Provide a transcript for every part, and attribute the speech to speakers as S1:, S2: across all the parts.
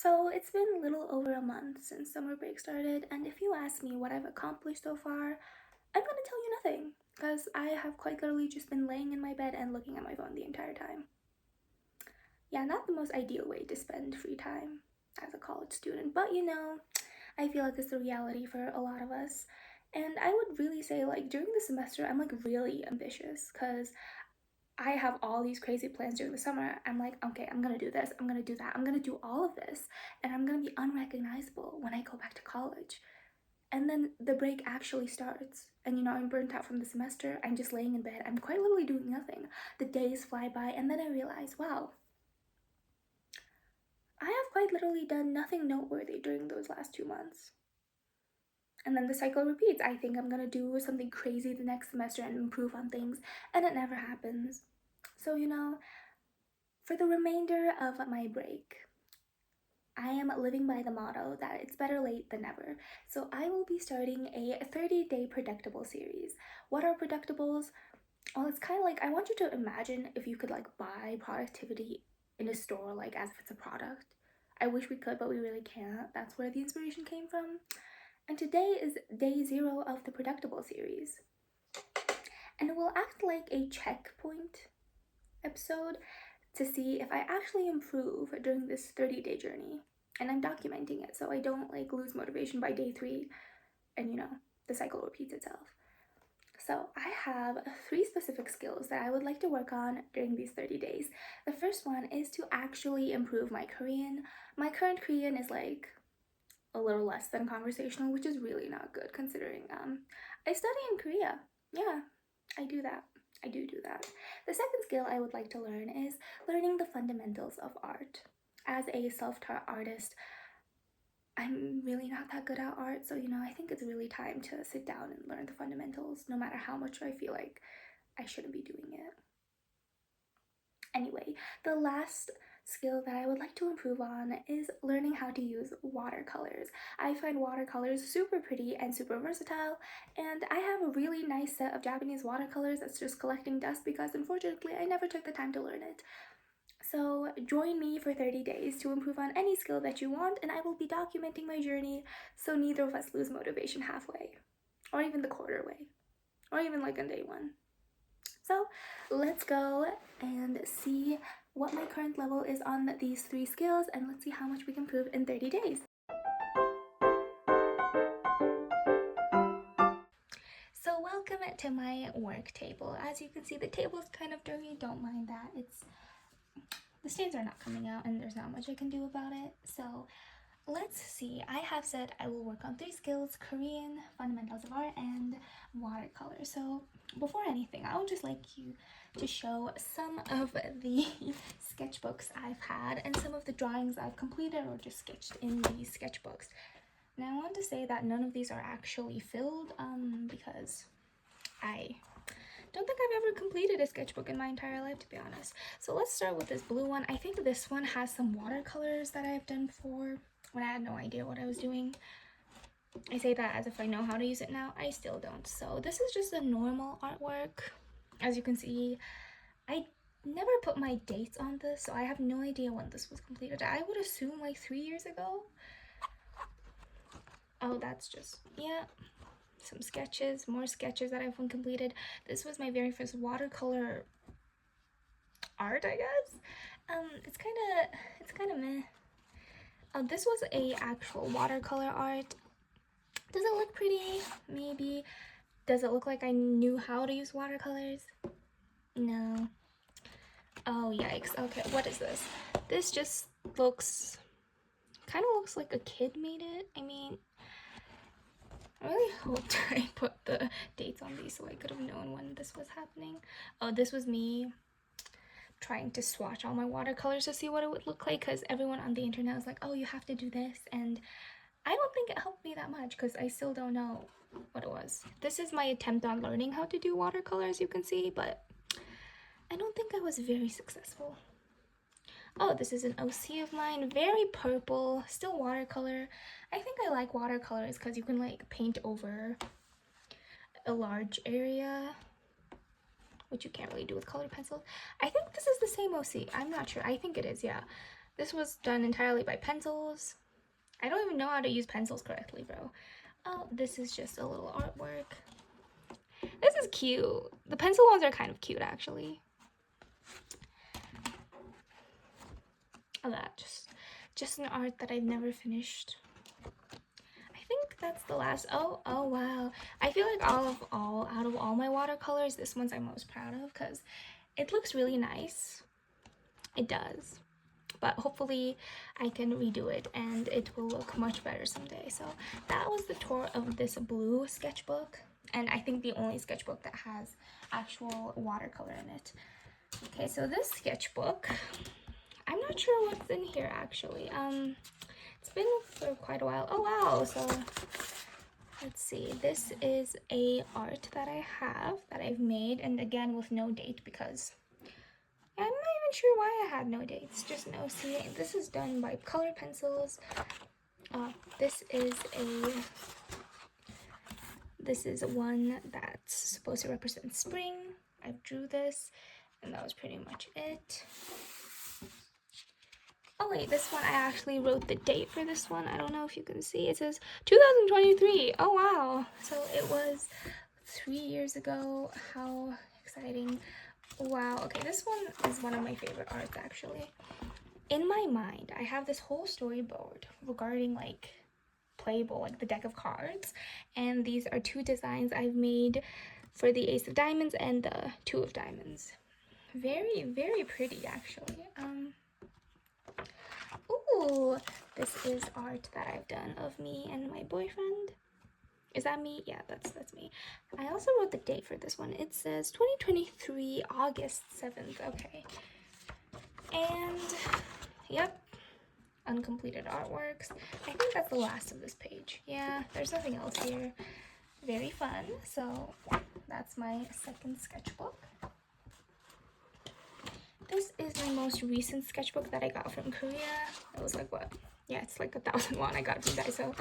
S1: So it's been a little over a month since summer break started, and if you ask me what I've accomplished so far, I'm gonna tell you nothing, because I have quite literally just been laying in my bed and looking at my phone the entire time. Yeah, not the most ideal way to spend free time as a college student, but I feel like it's the reality for a lot of us. And I would really say, like, during the semester, I'm like really ambitious because I have all these crazy plans during the summer. I'm like, okay, I'm gonna do this, I'm gonna do that, I'm gonna do all of this, and I'm gonna be unrecognizable when I go back to college. And then the break actually starts, and I'm burnt out from the semester. I'm just laying in bed, I'm quite literally doing nothing. The days fly by, and then I realize, wow, I have quite literally done nothing noteworthy during those last 2 months. And then the cycle repeats. I think I'm gonna do something crazy the next semester and improve on things, and it never happens. So, for the remainder of my break, I am living by the motto that it's better late than never. So I will be starting a 30-day Productable series. What are Productables? Well, it's kind of like, I want you to imagine if you could like buy productivity in a store like as if it's a product. I wish we could, but we really can't. That's where the inspiration came from. And today is day 0 of the Productable series. And it will act like a checkpoint episode to see if I actually improve during this 30-day journey. And I'm documenting it so I don't like lose motivation by day 3 and the cycle repeats itself. So I have 3 specific skills that I would like to work on during these 30 days. The first one is to actually improve my Korean. My current Korean is like a little less than conversational, which is really not good considering I study in Korea. Yeah, I do that. I do that. The second skill I would like to learn is learning the fundamentals of art. As a self-taught artist, I'm really not that good at art, so I think it's really time to sit down and learn the fundamentals, no matter how much I feel like I shouldn't be doing it. Anyway, the last skill that I would like to improve on is learning how to use watercolors. I find watercolors super pretty and super versatile, and I have a really nice set of Japanese watercolors that's just collecting dust because unfortunately I never took the time to learn it. So join me for 30 days to improve on any skill that you want, and I will be documenting my journey so neither of us lose motivation halfway, or even the quarter way, or even like on day 1. So let's go and see what my current level is on these 3 skills, and let's see how much we can improve in 30 days. So welcome to my work table. As you can see, the table is kind of dirty. Don't mind that. The stains are not coming out and there's not much I can do about it. So let's see. I have said I will work on 3 skills: Korean, fundamentals of art, and watercolor. So before anything, I would just like you to show some of the sketchbooks I've had and some of the drawings I've completed or just sketched in these sketchbooks. Now I want to say that none of these are actually filled because I don't think I've ever completed a sketchbook in my entire life, to be honest. So let's start with this blue one. I think this one has some watercolors that I've done before when I had no idea what I was doing. I say that as if I know how to use it now. I still don't. So this is just a normal artwork. As you can see, I never put my dates on this, so I have no idea when this was completed. I would assume like 3 years ago. Oh, that's just, yeah, some sketches, more sketches that I've completed. This was my very first watercolor art, I guess. It's kind of meh. This was a actual watercolor art. Does it look pretty? Maybe. Does it look like I knew how to use watercolors? No. Oh, yikes. Okay, what is this? This just kind of looks like a kid made it. I mean, I really hoped I put the dates on these so I could have known when this was happening. Oh, this was me trying to swatch all my watercolors to see what it would look like, because everyone on the internet was like, oh, you have to do this, and I don't think it helped me that much because I still don't know what it was. This is my attempt on learning how to do watercolor, as you can see, but I don't think I was very successful. Oh, this is an OC of mine, very purple, still watercolor. I think I like watercolors because you can like paint over a large area, which you can't really do with colored pencils. I think this is the same OC. I'm not sure. I think it is, yeah. This was done entirely by pencils. I don't even know how to use pencils correctly, bro. Oh, this is just a little artwork. This is cute. The pencil ones are kind of cute, actually. Oh, that just an art that I've never finished. I think that's the last. Oh wow. I feel like out of all my watercolors, this one's I'm most proud of because it looks really nice. It does. But hopefully I can redo it and it will look much better someday. So that was the tour of this blue sketchbook, and I think the only sketchbook that has actual watercolor in it. Okay, so this sketchbook, I'm not sure what's in here actually. It's been for quite a while. Oh wow, so let's see. This is a art that I have that I've made, and again with no date because I'm not even sure why I had no dates. Just no. See, this is done by color pencils. This is one that's supposed to represent spring. I drew this, and that was pretty much it. Oh wait, this one I actually wrote the date for this one. I don't know if you can see. It says 2023. Oh wow. So it was 3 years ago. How exciting. Wow. Okay, this one is one of my favorite arts actually. In my mind, I have this whole storyboard regarding like playable, like the deck of cards, and these are two designs I've made for the Ace of Diamonds and the Two of Diamonds. Very, very pretty actually. Ooh, this is art that I've done of me and my boyfriend. Is that me? Yeah, that's me. I also wrote the date for this one. It says 2023 August 7th. Okay. And yep, uncompleted artworks. I think that's the last of this page. Yeah, there's nothing else here. Very fun. So that's my second sketchbook. This is my most recent sketchbook that I got from Korea. It was like what? Yeah, it's like 1,000 won. I got it from Daiso.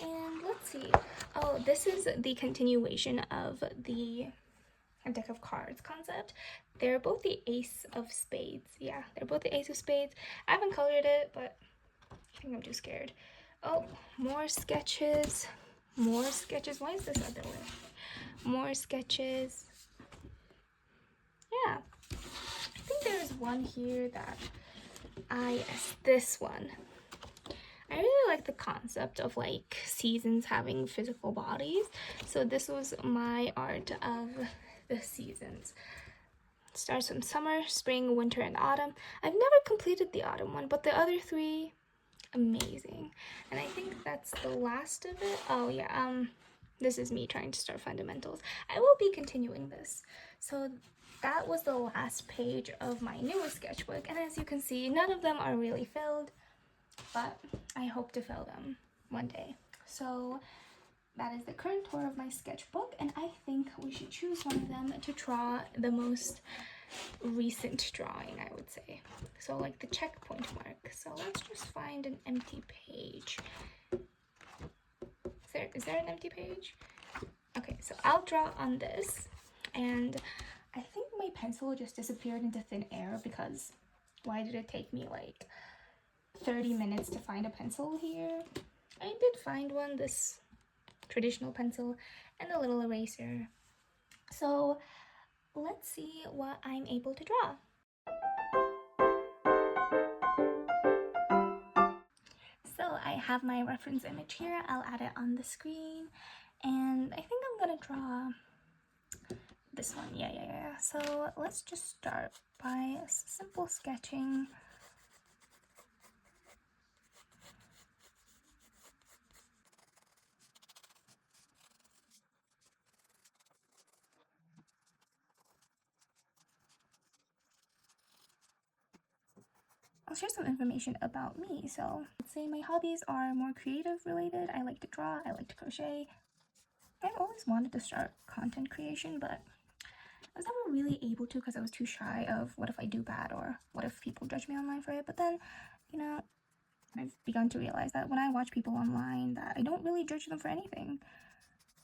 S1: And let's see. Oh, this is the continuation of the deck of cards concept. They're both the Ace of Spades. Yeah, they're both the Ace of Spades. I haven't colored it, but I think I'm too scared. Oh, more sketches. More sketches. Why is this other way? More sketches. Yeah. I think there's one here that yes, this one. I really like the concept of like seasons having physical bodies. So this was my art of the seasons. It starts from summer, spring, winter, and autumn. I've never completed the autumn one, but the other three, amazing. And I think that's the last of it. Oh yeah, this is me trying to start fundamentals. I will be continuing this. So that was the last page of my newest sketchbook, and as you can see, none of them are really filled, but I hope to fill them one day. So that is the current tour of my sketchbook, and I think we should choose one of them to draw the most recent drawing, I would say. So like the checkpoint mark. So let's just find an empty page. Is there an empty page? Okay, so I'll draw on this, and I think my pencil just disappeared into thin air because why did it take me like 30 minutes to find a pencil here? I did find one, this traditional pencil and a little eraser. So let's see what I'm able to draw. So I have my reference image here. I'll add it on the screen, and I think I'm gonna draw this one. Yeah. So let's just start by simple sketching. I'll share some information about me. So let's say my hobbies are more creative related. I like to draw, I like to crochet. I've always wanted to start content creation, but I was never really able to because I was too shy of what if I do bad or what if people judge me online for it. But then, you know, I've begun to realize that when I watch people online that I don't really judge them for anything.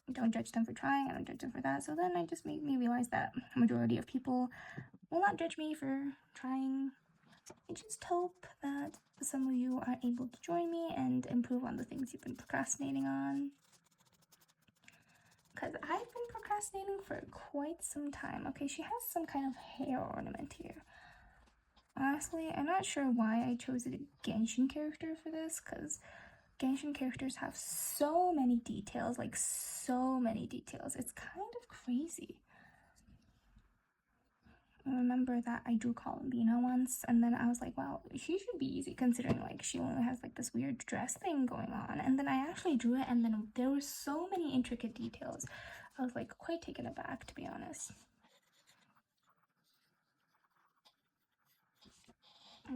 S1: I don't judge them for trying, I don't judge them for that. So then it just made me realize that a majority of people will not judge me for trying I just hope that some of you are able to join me and improve on the things you've been procrastinating on. Because I've been procrastinating for quite some time. Okay, she has some kind of hair ornament here. Honestly, I'm not sure why I chose a Genshin character for this, because Genshin characters have so many details, like so many details. It's kind of crazy. I remember that I drew Columbina once, and then I was like, wow, she should be easy considering like she only has like this weird dress thing going on. And then I actually drew it, and then there were so many intricate details. I was like quite taken aback, to be honest.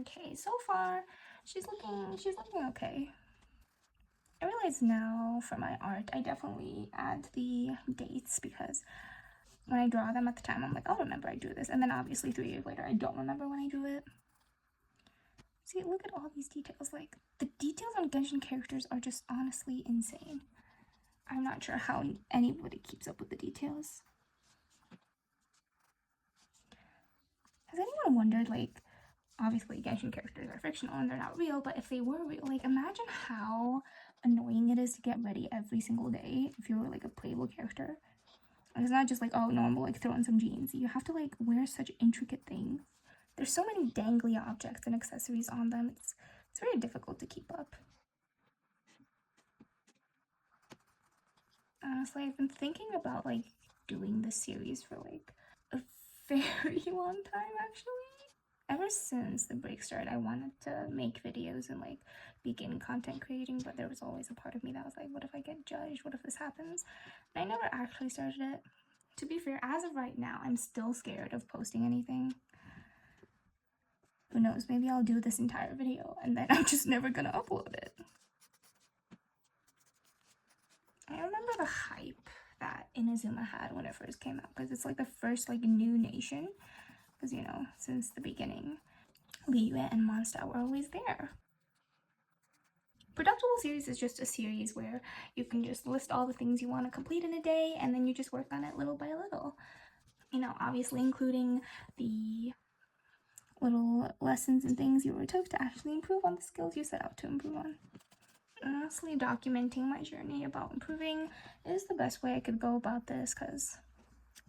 S1: Okay, so far she's looking okay. I realize now for my art, I definitely add the dates because when I draw them at the time, I'm like, I'll remember I drew this. And then obviously 3 years later, I don't remember when I drew it. See, look at all these details. Like, the details on Genshin characters are just honestly insane. I'm not sure how anybody keeps up with the details. Has anyone wondered, like, obviously Genshin characters are fictional and they're not real, but if they were real, like, imagine how annoying it is to get ready every single day if you were, like, a playable character. And it's not just like, oh, normal, like, throw on some jeans. You have to, like, wear such intricate things. There's so many dangly objects and accessories on them. It's very difficult to keep up. Honestly, I've been thinking about like doing this series for like a very long time actually. Ever since the break started, I wanted to make videos and like begin content creating, but there was always a part of me that was like, what if I get judged? What if this happens? And I never actually started it. To be fair, as of right now, I'm still scared of posting anything. Who knows, maybe I'll do this entire video and then I'm just never gonna upload it. I remember the hype that Inazuma had when it first came out because it's like the first like new nation. Because you know, since the beginning, Liyue and Mondstadt were always there. Productable series is just a series where you can just list all the things you want to complete in a day and then you just work on it little by little. You know, obviously including the little lessons and things you took to actually improve on the skills you set out to improve on. Honestly, documenting my journey about improving is the best way I could go about this because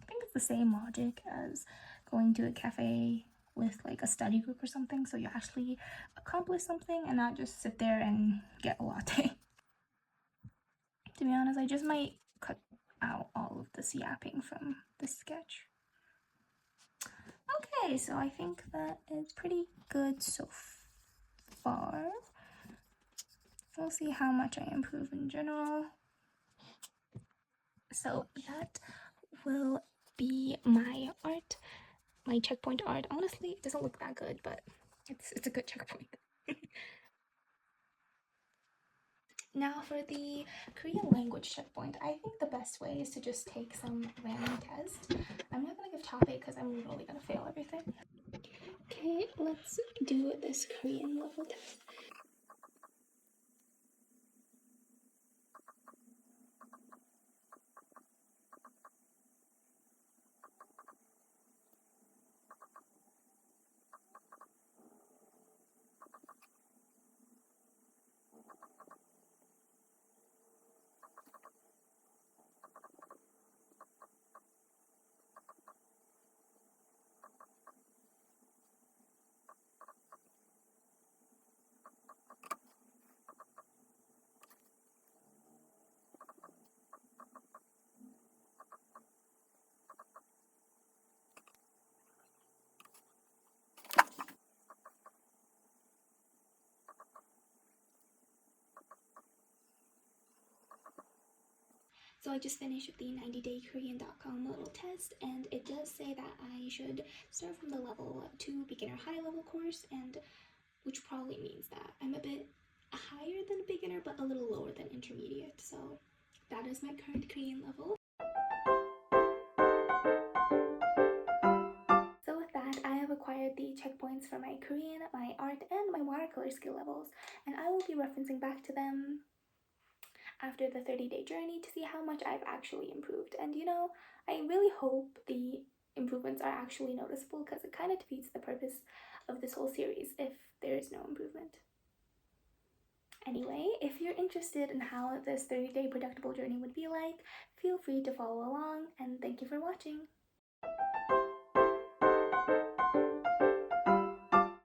S1: I think it's the same logic as going to a cafe with like a study group or something, so you actually accomplish something and not just sit there and get a latte. To be honest, I just might cut out all of this yapping from this sketch. Okay, so I think that is pretty good so far. We'll see how much I improve in general. So that will be my art, my checkpoint art. Honestly, it doesn't look that good, but it's a good checkpoint. Now for the Korean language checkpoint, I think the best way is to just take some random test. I'm not gonna give topic because I'm literally gonna fail everything. Okay, let's do this Korean level test. So I just finished the 90daykorean.com little test, and it does say that I should start from the level 2 beginner high level course, and which probably means that I'm a bit higher than beginner but a little lower than intermediate. So that is my current Korean level. So with that, I have acquired the checkpoints for my Korean, my art, and my watercolor skill levels, and I will be referencing back to them after the 30-day journey to see how much I've actually improved. And you know, I really hope the improvements are actually noticeable because it kind of defeats the purpose of this whole series if there is no improvement. Anyway, if you're interested in how this 30-day Productable journey would be like, feel free to follow along, and thank you for watching.